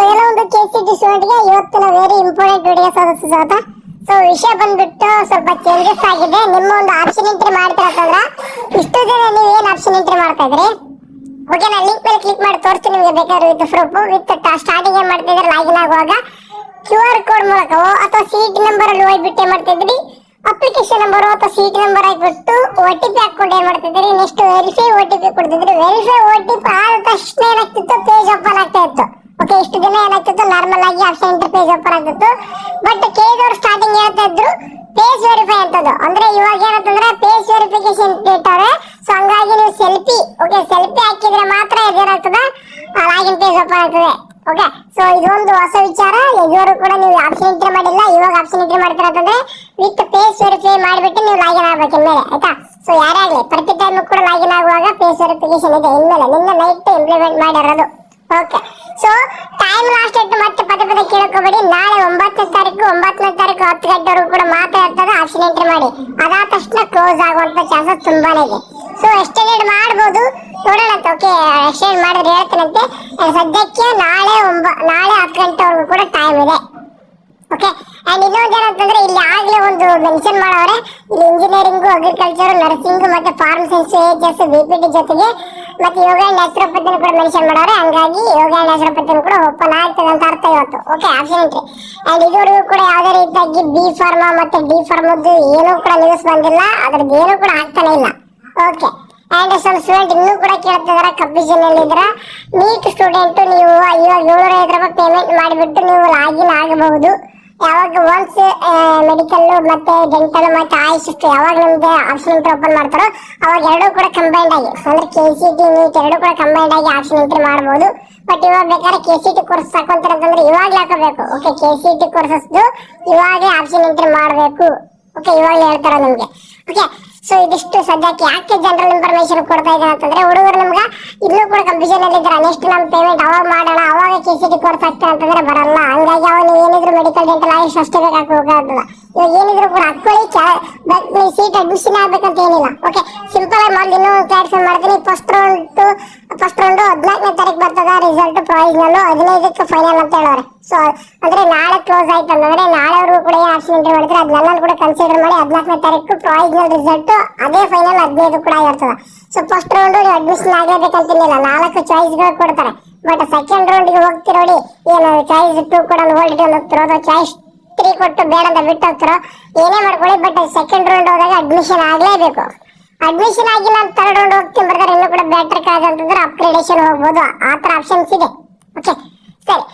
ಎಲ್ಲ ಒಂದು ಕೆಸಿಟಿ ಸ್ಟೂಡೆಂಟ್ಗೆ ಇವತ್ತಿನ ವೆರಿ ಇಂಪಾರ್ಟೆಂಟ್ ವಿಡಿಯೋಸ್ ಆಗುತ್ತೆ. ಸೊ ವಿಷಯ ಬಂದ್ಬಿಟ್ಟು ಸ್ವಲ್ಪ ಚೇಂಜಸ್ ಆಗಿದೆ. ನಿಮ್ಮ ಒಂದು ಆಪ್ಷನ್ ಎಂಟ್ರಿ ಮಾಡ್ತಿರತ್ತಂದ್ರ ಇಷ್ಟು ದಿನ ನೀವು ಏನ್ ಆಪ್ಷನ್ ಎಂಟ್ರಿ ಮಾಡ್ತಾ ಇದ್ರಿ, ಓಕೆ ನಾನು ಲಿಂಕ್ ಮೇಲೆ ಕ್ಲಿಕ್ ಮಾಡಿ ತೋರಿಸ್ತೀನಿ ನಿಮಗೆ ಬೇಕಾದ್ರೆ ವಿತ್ ಪ್ರೂಫ್ ವಿತ್ ಸ್ಟಾರ್ಟಿಂಗ್ ಏನ್ ಮಾಡ್ತಾ ಇದ್ರೆ ಲಾಗಿನ್ ಆಗುವಾಗ QR ಕೋಡ್ ಮೂಲಕವೋ ಅಥವಾ ಸೀಟ್ ನಂಬರ್ ಅಲ್ಲಿ ಹೋಗ್ಬಿಟ್ಟು ಏನ್ ಮಾಡ್ತಾ ಇದ್ರಿ, ಅಪ್ಲಿಕೇಶನ್ ನಂಬರ್ ಅಥವಾ ಸೀಟ್ ನಂಬರ್ ಹಾಕ್ಬಿಟ್ಟು OTP ಹಾಕೊಂಡು ಏನ್ ಮಾಡ್ತಿದ್ರಿ, ನೆಕ್ಸ್ಟ್ ವೆರಿಫೈ OTP ಕೊಡ್ತಿದ್ರಿ. ವೆರಿಫೈ OTP ಆದ ತಕ್ಷಣ ಏನಾಗ್ತಿತ್ತು, ಪೇಜ್ ಓಪನ್ ಆಗ್ತಾ ಇತ್ತು. ಓಕೆ ಇಷ್ಟು ದಿನ ಏನಾಗ್ತಿತ್ತು, ನಾರ್ಮಲ್ ಆಗಿ ಆಪ್ಷನ್ ಎಂಟ್ರಿ ಪೇಜ್ ಓಪನ್ ಆಗ್ತಿತ್ತು. ಬಟ್ ಕೇದವ್ರು ಸ್ಟಾರ್ಟಿಂಗ್ ಹೇಳ್ತಾ ಇದ್ರು ಪೇಜ್ ವೆರಿಫೈ ಅಂತದ್ದು. ಅಂದ್ರೆ ಇವಾಗ ಏನಂತಂದ್ರೆ ಪೇಜ್ ವೆರಿಫಿಕೇಶನ್ ಇಟ್ಟಾರೆ. ಸೊ ಹಂಗಾಗಿ ನೀವು ಸೆಲ್ಫಿ ಹಾಕಿದ್ರೆ ಮಾತ್ರ ಇದೇನಾಗ್ತದೆ, ಲಾಗಿನ್ ಪೇಜ್ ಓಪನ್ ಆಗ್ತದೆ. ಓಕೆ ಸೊ ಇದೊಂದು ಹೊಸ ವಿಚಾರ. ಇದುವರೆಗೂ ಕೂಡ ನೀವು ಆಪ್ಷನ್ ಎಂಟ್ರಿ ಮಾಡಿಲ್ಲ, ಇವಾಗ ಆಪ್ಷನ್ ಎಂಟ್ರಿ ಮಾಡ್ತಿರೋದಂದ್ರೆ ವಿತ್ ಪೇಜ್ ವೆರಿಫೈ ಮಾಡಿಬಿಟ್ಟು ನೀವು ಲಾಗಿನ್ ಆಗ್ಬೇಕು ಇನ್ಮೇಲೆ, ಆಯ್ತಾ. ಸೊ ಯಾರೇ ಆಗಲಿ ಪ್ರತಿ ಟೈಮ್ ಕೂಡ ಲಾಗಿನ್ ಆಗುವಾಗ ಪೇಜ್ ವೆರಿಫಿಕೇಶನ್ ಇದೆ ಇನ್ಮೇಲೆ. ನಿನ್ನೆ ನೈಟ್ ಇಂಪ್ಲಿಮೆಂಟ್ ಮಾಡಿರೋದು. ಓಕೆ ಸೊ ಟೈಮ್ ಲಾಸ್ಟ್ ಇಟ್ಟು ಮತ್ತೆ ಪದೇ ಕೇಳ್ಕೊಬೇಡಿ. ನಾಳೆ 9ನೇ ತಾರೀಕು 10 ಗಂಟೆವರೆಗೂ ಕೂಡ ಮಾತ್ರ ಇರ್ತದೆ. ಆಪ್ಷನ್ ಎಂಟ್ರಿ ಮಾಡಿ ಅದಾದ ತಕ್ಷಣ ಕ್ಲೋಸ್ ಆಗುವಂತ ಚಾನ್ಸಸ್ ತುಂಬಾನೇ ಇದೆ. ಸೊ ಎಕ್ಸ್ಟೆಂಡೆಡ್ ಮಾಡ್ಬೋದು, ನೋಡೋಣ. ಓಕೆ ಎಕ್ಸ್ಟೆಂಡ್ ಮಾಡಿದ್ರೆ ಹೇಳ್ತೇನಂತೆ. ಸದ್ಯಕ್ಕೆ ನಾಳೆ 10 ಗಂಟೆವರೆಗೂ ಕೂಡ ಟೈಮ್ ಇದೆ. ಓಕೆ ಅಂಡ್ ಇನ್ನೊಂದು ಏನಂತಂದ್ರೆ ಇಲ್ಲಿ ಆಗ್ಲೇ ಒಂದು ಮೆನ್ಷನ್ ಮಾಡವ್ರೆ, ಇಲ್ಲಿ ಇಂಜಿನಿಯರಿಂಗ್, ಅಗ್ರಿಕಲ್ಚರ್, ನರ್ಸಿಂಗ್ ಮತ್ತೆ ಫಾರ್ಮ್ ಸೈನ್ಸ್, AHS, BPT ಜೊತೆಗೆ ಮತ್ತೆ ಯೋಗ ಅಂಡ್ ನ್ಯಾಚುರೋಪತಿನೂ ಕೂಡ ಮೆನ್ಷನ್ ಮಾಡವ್ರೆ. ಹಂಗಾಗಿ ಯೋಗ ಅಂಡ್ ನ್ಯಾಚುರೋಪತಿನೂ ಕೂಡ ಓಪನ್ ಆಗ್ತದೆ ಅಂತ ಅರ್ಥ ಇವತ್ತು. ಓಕೆ ಆಪ್ಷನ್ ಎಂಟ್ರಿ ಅಂಡ್ ಇದುವರೆಗೂ ಕೂಡ ಯಾವುದೇ ರೀತಿಯಾಗಿ B ಫಾರ್ಮಾ ಮತ್ತೆ D ಫಾರ್ಮದ್ದು ಏನೂ ಕೂಡ ನ್ಯೂಸ್ ಬಂದಿಲ್ಲ, ಅದ್ರದ್ದು ಏನೂ ಕೂಡ ಆಗ್ತಾನೆ ಇಲ್ಲ. ಓಕೆ ಅಂಡ್ ಸ್ವಲ್ಪ ಸ್ಟೂಡೆಂಟ್ ಇನ್ನೂ ಕೂಡ ಕೇಳ್ತಿದಾರೆ, ಕನ್ಫ್ಯೂಷನ್ ಅಲ್ಲಿ ಇದ್ರ. ನೀಟ್ ಸ್ಟೂಡೆಂಟ್ ನೀವು ಇವಾಗ 705 ರೂಪಾಯಿ ಪೇಮೆಂಟ್ ಮಾಡಿಬಿಟ್ಟು ನೀವು ಲಾಗಿನ್ ಆಗಬಹುದು. ಯಾವಾಗ ಒನ್ಸ್ ಮೆಡಿಕಲ್ ಮತ್ತೆ ಡೆಂಟಲ್ ಮತ್ತೆ ಆಯುಷ್ ಯಾವಾಗ ನಿಮ್ಗೆ ಆಪ್ಷನ್ ಎಂಟ್ರಿ ಓಪನ್ ಮಾಡ್ತಾರೋ ಅವಾಗ ಎರಡೂ ಕೂಡ ಕಂಬೈಂಡ್ ಆಗಿ, ಅಂದ್ರೆ KCT ನೀಟ್ ಎರಡೂ ಕೂಡ ಕಂಬೈಂಡ್ ಆಗಿ ಆಪ್ಷನ್ ಎಂಟ್ರಿ ಮಾಡಬಹುದು. ಬಟ್ ಇವಾಗ ಬೇಕಾದ್ರೆ KCT ಕೋರ್ಸ್ ಹಾಕೊಂತಾರೆ ಅಂತಂದ್ರೆ ಇವಾಗ್ಲೇ ಹಾಕೋಬೇಕು. ಓಕೆ KCT ಕೋರ್ಸಸ್ದು ಇವಾಗಲೇ ಆಪ್ಷನ್ ಎಂಟ್ರಿ ಮಾಡಬೇಕು. ಓಕೆ ಇವಾಗಲೇ ಹೇಳ್ತಾರ ನಿಮ್ಗೆ. ಓಕೆ ಸೊ ಇದಿಷ್ಟು ಸದ್ಯಕ್ಕೆ. ಯಾಕೆ ಜನರಲ್ ಇನ್ಫಾರ್ಮೇಶನ್ ಕೊಡ್ತಾ ಇದ್ದಾರೆ ಅಂತಂದ್ರೆ ಹುಡುಗರು ನಮ್ಗೆ ಇನ್ನೂ ಕೂಡ ಕನ್ಫ್ಯೂಷನ್ ಅಲ್ಲಿ ಇದ್ದಾರೆ. ನೆಕ್ಸ್ಟ್ ನಮ್ಮ ಪೇಮೆಂಟ್ ಅವಾಗ ಮಾಡೋಣ, ಅವಾಗ KCT ಕೋರ್ಸ್ ಆಗ್ತದೆ ಅಂತಂದ್ರೆ ಬರಲ್ಲ. ಹಂಗಾಗಿ ಅವಾಗ ನೀವು ಏನಿದ್ರು ಮೆಡಿಕಲ್ ಡೆಂಟಲ್ ಆಯುಷ್ ಅಷ್ಟೇ ಬೇಕಾಗೋದಿಲ್ಲ. ಇವಾಗ ಏನಿದ್ರು ಕೂಡ ಹಾಕೊಳ್ಳಿ, ಬಟ್ ನೀವು ಸೀಟ್ ಅಡ್ಮಿಷನ್ ಆಗ್ಬೇಕಂತ ಏನಿಲ್ಲ. ಓಕೆ ಸಿಂಪಲ್ ಆಗಿ ಮೊದಲು ಇನ್ನೂ ಕ್ಲಾರಿಫೈ ಮಾಡ್ತೀನಿ. ಫಸ್ಟ್ ರೌಂಡ್ 14ನೇ ತಾರೀಕು ಬರ್ತದ ರಿಸಲ್ಟ್, ಪ್ರೊವಿಷನಲ್ 15ಕ್ಕೆ ಫೈನಲ್ ಅಂತ ಹೇಳೋರೆ. ಸೊ ಅಂದ್ರೆ ನಾಳೆ ಕ್ಲೋಸ್ ಆಯ್ತು ಅಂತಂದ್ರೆ ನಾಳೆವರೆಗೂ ಕೂಡ ಆಪ್ಷನ್ ಎಂಟ್ರಿ ಮಾಡಿದ್ರೆ ಅದನ್ನೆಲ್ಲ ಕೂಡ ಕನ್ಸಿಡರ್ ಮಾಡಿ 14ನೇ ತಾರೀಕು ಪ್ರೊವಿಷನಲ್ ರಿಸಲ್ಟ್, ಅದೇ ಫೈನಲ್ 15 ಕೂಡ ಆಗಿರ್ತದೆ. ಸೊ ಫಸ್ಟ್ ರೌಂಡ್ ನೀವು ಅಡ್ಮಿಷನ್ ಆಗಲೇಬೇಕಂತಿಲ್ಲ, 4 ಚಾಯ್ಸ್ಗಳು ಕೊಡ್ತಾರೆ. ಬಟ್ ಸೆಕೆಂಡ್ ರೌಂಡ್ಗೆ ಹೋಗ್ತಿರೋಡಿ ಏನು ಚಾಯ್ಸ್ 2 ಕೂಡ ಹೋಲ್ಡ್ ಹೋಗ್ತಿರೋ ಅಥವಾ ಚಾಯ್ಸ್ 3 ಕೊಟ್ಟು ಬೇಡ ಅಂತ ಬಿಟ್ಟು ಹೋಗ್ತಿರೋ ಏನೇ ಮಾಡ್ಕೊಳ್ಳಿ. ಬಟ್ ಸೆಕೆಂಡ್ ರೌಂಡ್ ಹೋದಾಗ ಅಡ್ಮಿಷನ್ ಆಗಲೇಬೇಕು. ಅಡ್ಮಿಷನ್ ಆಗಿಲ್ಲ ಅಂತ ಥರ್ಡ್ ರೌಂಡ್ ಹೋಗ್ತೀನಿ ಬರ್ತಾರೆ, ಇನ್ನೂ ಕೂಡ ಬ್ಯಾಟ್ರಿ ಕಾಯ್ದು ಅಂತಂದ್ರೆ ಅಪ್ಗ್ರೇಡೇಷನ್ ಹೋಗ್ಬೋದು. ಆ ಥರ ಆಪ್ಷನ್ಸ್ ಇದೆ. ಓಕೆ ಸರಿ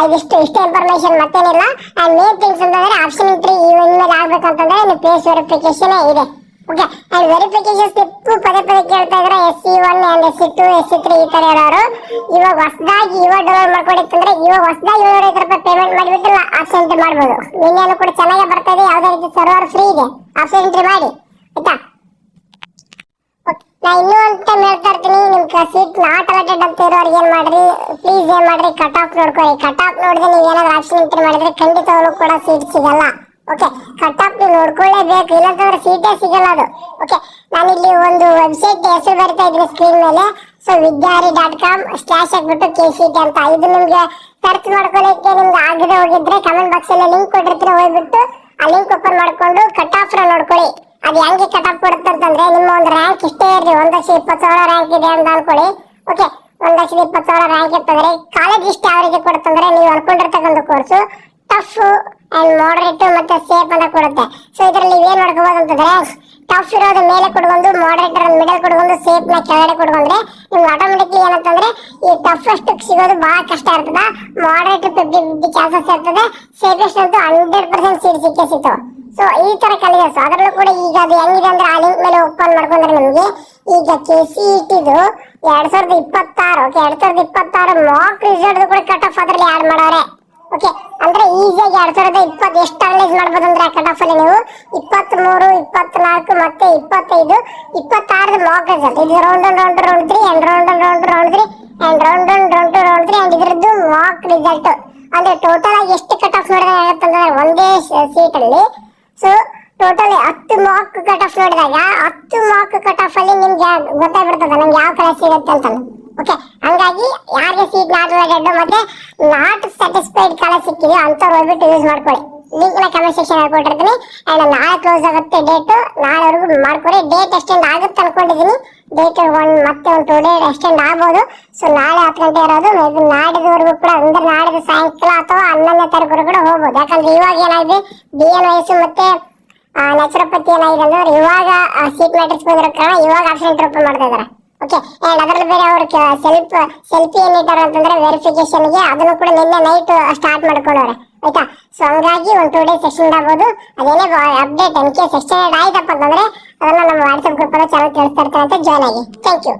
ಇದಿಷ್ಟು ಇನ್ಫಾರ್ಮೇಶನ್ ಮತ್ತೇನಿಲ್ಲ. ಅಂಡ್ ಮೇನ್ ಥಿಂಗ್ಸ್ ಅಂತಂದ್ರೆ ಆಪ್ಷನ್ ಎಂಟ್ರಿ ಇನ್ಮೇಲೆ ಆಗ್ಬೇಕಂತಂದ್ರೆ ನೀವು ಫೇಸ್ ವೆರಿಫಿಕೇಶನ್ ಇದೆ. ಓಕೆ ಅಂಡ್ ವೆರಿಫಿಕೇಶನ್ ಸ್ಲಿಪ್ ಪದೇ ಕೇಳ್ತಾ ಇದ್ರೆ SC1 ಅಂಡ್ SC2 SC3 ಈ ತರ ಹೇಳೋರು. ಇವಾಗ ಹೊಸದಾಗಿ ಡೌನ್ಲೋಡ್ ಮಾಡ್ಕೊಂಡಿತ್ತಂದ್ರೆ ಇವಾಗ ಹೊಸದಾಗಿ 705 ರೂಪಾಯಿ ಪೇಮೆಂಟ್ ಮಾಡಿಬಿಟ್ಟು ಆಪ್ಷನ್ ಎಂಟ್ರಿ ಮಾಡ್ಬೋದು. ನಿನ್ನೇನು ಕೂಡ ಚೆನ್ನಾಗಿ ಬರ್ತಾ ಇದೆ, ಯಾವುದೇ ರೀತಿ ಸರ್ವರ್ ಫ್ರೀ ಇದೆ, ಆಪ್ಷನ್ ಎಂಟ್ರಿ ಮಾಡಿ ಆಯ್ತಾ. ನಾ ಇನ್ನೂ ಒಂದು ಟೈಮ್ ಹೇಳ್ತಾ ಇರ್ತೀನಿ, ನಿಮ್ಗೆ ಸೀಟ್ ನಾಟ್ ಅಲಾಟೆಡ್ ಅಂತ ಇರೋರು ಏನ್ ಮಾಡ್ರಿ, ಪ್ಲೀಸ್ ಏನ್ ಮಾಡ್ರಿ, ಕಟ್ ಆಫ್ ನೋಡ್ಕೊಳ್ಳಿ. ಕಟ್ ಆಫ್ ನೋಡಿದ್ರೆ ನೀವು ಏನಾದ್ರು ಆಪ್ಷನ್ ಎಂಟ್ರಿ ಮಾಡಿದ್ರೆ ಖಂಡಿತವಾಗ್ಲೂ ಕೂಡ ಸೀಟ್ ಸಿಗಲ್ಲ. ಓಕೆ ಕಟ್ ಆಫ್ ನೀವು ನೋಡ್ಕೊಳ್ಳೇಬೇಕು, ಇಲ್ಲಾಂತಂದ್ರೆ ಸೀಟೇ ಸಿಗಲ್ಲ ಅದು. ಓಕೆ ನಾನಿಲ್ಲಿ ಒಂದು ವೆಬ್ಸೈಟ್ ಹೆಸರು ಬರ್ತಾ ಇದ್ದೀನಿ ಸ್ಕ್ರೀನ್ ಮೇಲೆ. ಸೊ vidyari.com/ ಹಾಕ್ಬಿಟ್ಟು KCT ಅಂತ ಇದು ನಿಮ್ಗೆ ಸರ್ಚ್ ಮಾಡ್ಕೊಳ್ಳಿಕ್ಕೆ ನಿಮ್ಗೆ ಆಗದೆ ಹೋಗಿದ್ರೆ ಕಮೆಂಟ್ ಬಾಕ್ಸ್ ಅಲ್ಲಿ ಲಿಂಕ್ ಕೊಟ್ಟಿರ್ತೀನಿ, ಹೋಗ್ಬಿಟ್ಟು ಆ ಲಿಂಕ್ ಓಪನ್ ಮಾಡ್ಕೊಂಡು ಕಟ್ ಆಫ್ ನೋಡ್ಕೊಳ್ಳಿ. ಅದು ಹೆಂಗೆ ಕಟ್ ಆಫ್ ಕೊಡುತ್ತೆ ಅಂತಂದ್ರೆ ನಿಮ್ಮ ಒಂದು ರ್ಯಾಂಕ್ ಇಷ್ಟೇ ಇರಲಿ, 1,20,000 ರ್ಯಾಂಕ್ ಇದೆ ಅಂತ ಅನ್ಕೊಳ್ಳಿ. ಓಕೆ 1,20,000 ರ್ಯಾಂಕ್ ಇರ್ತಂದ್ರೆ ಕಾಲೇಜ್ ಇಷ್ಟ ಯಾವ ರೀತಿ ಕೊಡುತ್ತಂದ್ರೆ ನೀವು ಅನ್ಕೊಂಡಿರ್ತಕ್ಕಂಥ ಕೋರ್ಸು ಟಫ್ ಅಂಡ್ ಮಾಡರೇಟ್ ಮತ್ತೆ ಸೇಫ್ ಅಂತ ಕೊಡುತ್ತೆ. ಸೊ ಇದರಲ್ಲಿ ನೀವ್ ಏನ್ ಮಾಡ್ಕೋಬಹುದು ಅಂತಂದ್ರೆ ಟಫ್ ಇರೋದು ಮೇಲೆ ಕೊಡ್ಕೊಂಡು, ಮಾಡರೇಟರ್ ಮಿಡಲ್ ಕೊಡ್ಕೊಂಡು, ಸೇಫ್ ನ ಕೆಳಗಡೆ ಕೊಡ್ಕೊಂಡ್ರೆ ನಿಮ್ಗೆ ಆಟೋಮೆಟಿಕ್ಲಿ ಏನಂತಂದ್ರೆ ಈ ಟಫೆಸ್ಟ್ ಸಿಗೋದು ಬಹಳ ಕಷ್ಟ ಇರ್ತದ. ಮಾಡರೇಟ್ 50-50 ಚಾನ್ಸಸ್ ಇರ್ತದೆ, ಸೇಫೆಸ್ಟ್ ಅಂತೂ 100% ಸೀಟ್ ಸಿಕ್ಕೇ ಸಿಗ್ತಾವ. ಸೊ ಈ ತರ ಕಲಿಯೋದು ಅದರಲ್ಲೂ ಕೂಡ ಈಗ ಅದು ಹೆಂಗಿದೆ ಅಂದ್ರೆ ಆ ಲಿಂಕ್ ಮೇಲೆ ಓಪನ್ ಮಾಡ್ಕೊಂಡ್ರೆ ನಿಮ್ಗೆ ಈಗ KCT 2026 ಓಕೆ 2026 ಮಾಕ್ ರಿಸಲ್ಟ್ ಕೂಡ ಕಟ್ ಆಫ್ ಅದ್ರಲ್ಲಿ ಆಡ್ ಮಾಡವ್ರೆ. ಓಕೆ ಅಂದ್ರೆ ಈಸಿಯಾಗಿ 2020 ಎಷ್ಟು ಅನಲೈಸ್ ಮಾಡ್ಬೋದು ಅಂದ್ರೆ ಕಟ್ ಆಫ್ ಅಲ್ಲಿ ನೀವು 23, 24 ಮತ್ತೆ 25, 26 ಮಾಕ್ ರಿಸಲ್ಟ್. ಇದು round 3 and round 3 and round 3 and round 2 and ಇದ್ರದ್ದು ಮಾಕ್ ರಿಸಲ್ಟ್. ಅಂದ್ರೆ ಟೋಟಲ್ ಆಗಿ ಎಷ್ಟು ಕಟ್ ಆಫ್ ನೋಡಿದಾಗ ಆಗುತ್ತಂದ್ರೆ ಒಂದೇ ಸೀಟ್ ಅಲ್ಲಿ. So total 10 mock cut off ನೋಡಿದಾಗ 10 ಮಾಕ್ ಕಟ್ ಆಫ್ ಅಲ್ಲಿ ನಿಮ್ಗೆ ಗೊತ್ತಾಗ್ಬಿಡ್ತದ ನಂಗೆ ಯಾವ ಕಡೆ ಸಿಗುತ್ತೆ ಅಂತ. ಓಕೆ, ಹಂಗಾಗಿ ಯಾರಿಗೆ ಸೀಟ್ ನಾಟ್ ರಿಲೇಟೆಡ್ ಮತ್ತೆ ನಾಟ್ ಸ್ಯಾಟಿಸ್ಫೈಡ್ ಕಾಲೇಜ್ ಸಿಕ್ಕಿದೆಯೋ ಅಂಥವ್ರು ಹೋಗ್ಬಿಟ್ಟು ಯೂಸ್ ಮಾಡ್ಕೊಳ್ಳಿ. ಲಿಂಕ್ ನ ಕಮೆಂಟ್ ಸೆಕ್ಷನ್ ಅಲ್ಲಿ ಕೊಟ್ಟಿರ್ತೀನಿ. ಅಂಡ್ ನಾಳೆ ಕ್ಲೋಸ್ ಆಗುತ್ತೆ ಡೇಟ್, ನಾಳೆವರೆಗೂ ಮಾಡ್ಕೊಡಿ. ಡೇಟ್ ಎಕ್ಸ್ಟೆಂಡ್ ಆಗುತ್ತೆ ಅನ್ಕೊಂಡಿದೀನಿ. ಡೇಟ್ ಮತ್ತೆ ಒಂದು 2 ಡೇ ಎಕ್ಸ್ಟೆಂಡ್ ಆಗ್ಬೋದು. ಸೊ ನಾಳೆ 10 ಗಂಟೆ ಇರೋದು, ಮೇ ಬಿ ನಾಡಿದವರೆಗೂ ಕೂಡ, ಅಂದ್ರೆ ನಾಡಿದ್ದು ಸಾಯಂಕಾಲ ಅಥವಾ 11ನೇ ತಾರೀಕು ಕೂಡ ಹೋಗ್ಬೋದು. ಯಾಕಂದ್ರೆ ಇವಾಗ ಏನಾಗಿದೆ, BNYS ಮತ್ತೆ ನ್ಯಾಚುರೋಪತಿ ಏನಾಗಿದೆ ಅಂದ್ರೆ ಇವಾಗ ಸೀಟ್ ಮ್ಯಾಟ್ರಿಕ್ಸ್ ಬಂದಿರೋ ಕಾರಣ ಇವಾಗ ಆಪ್ಷನ್ ಓಪನ್ ಮಾಡ್ತಾ ಇದಾರೆ. ಓಕೆ, ಅಂಡ್ ಅದರಲ್ಲಿ ಬೇರೆ ಅವ್ರ ಸೆಲ್ಫಿ ಏನಿಟ್ಟಾರ ಅಂತಂದ್ರೆ ವೆರಿಫಿಕೇಶನ್ಗೆ, ಅದನ್ನು ಕೂಡ ನಿನ್ನೆ ನೈಟ್ ಸ್ಟಾರ್ಟ್ ಮಾಡ್ಕೊಂಡವ್ರೆ ಆಯ್ತಾ. ಸೊ ಹಂಗಾಗಿ ಒಂದು 2 ಡೇಸ್ ಎಕ್ಸ್ಟೆಂಡ್ ಆಗ್ಬೋದು. ಅದೇನೇ ಅಪ್ಡೇಟ್ ಇನ್ ಕೇಸ್ ಎಕ್ಸ್ಟೆಂಡ್ ಆಯ್ತಪ್ಪ ಅಂತಂದ್ರೆ ಅದನ್ನ ನಮ್ಮ ವಾಟ್ಸ್ಆಪ್ ಗ್ರೂಪ್ ಅಲ್ಲಿ ಚಾನಲ್ ತಿಳಿಸ್ತಾ ಇರ್ತಾರೆ ಅಂತ ಜಾಯ್ನ್ ಆಗಿ. Thank you.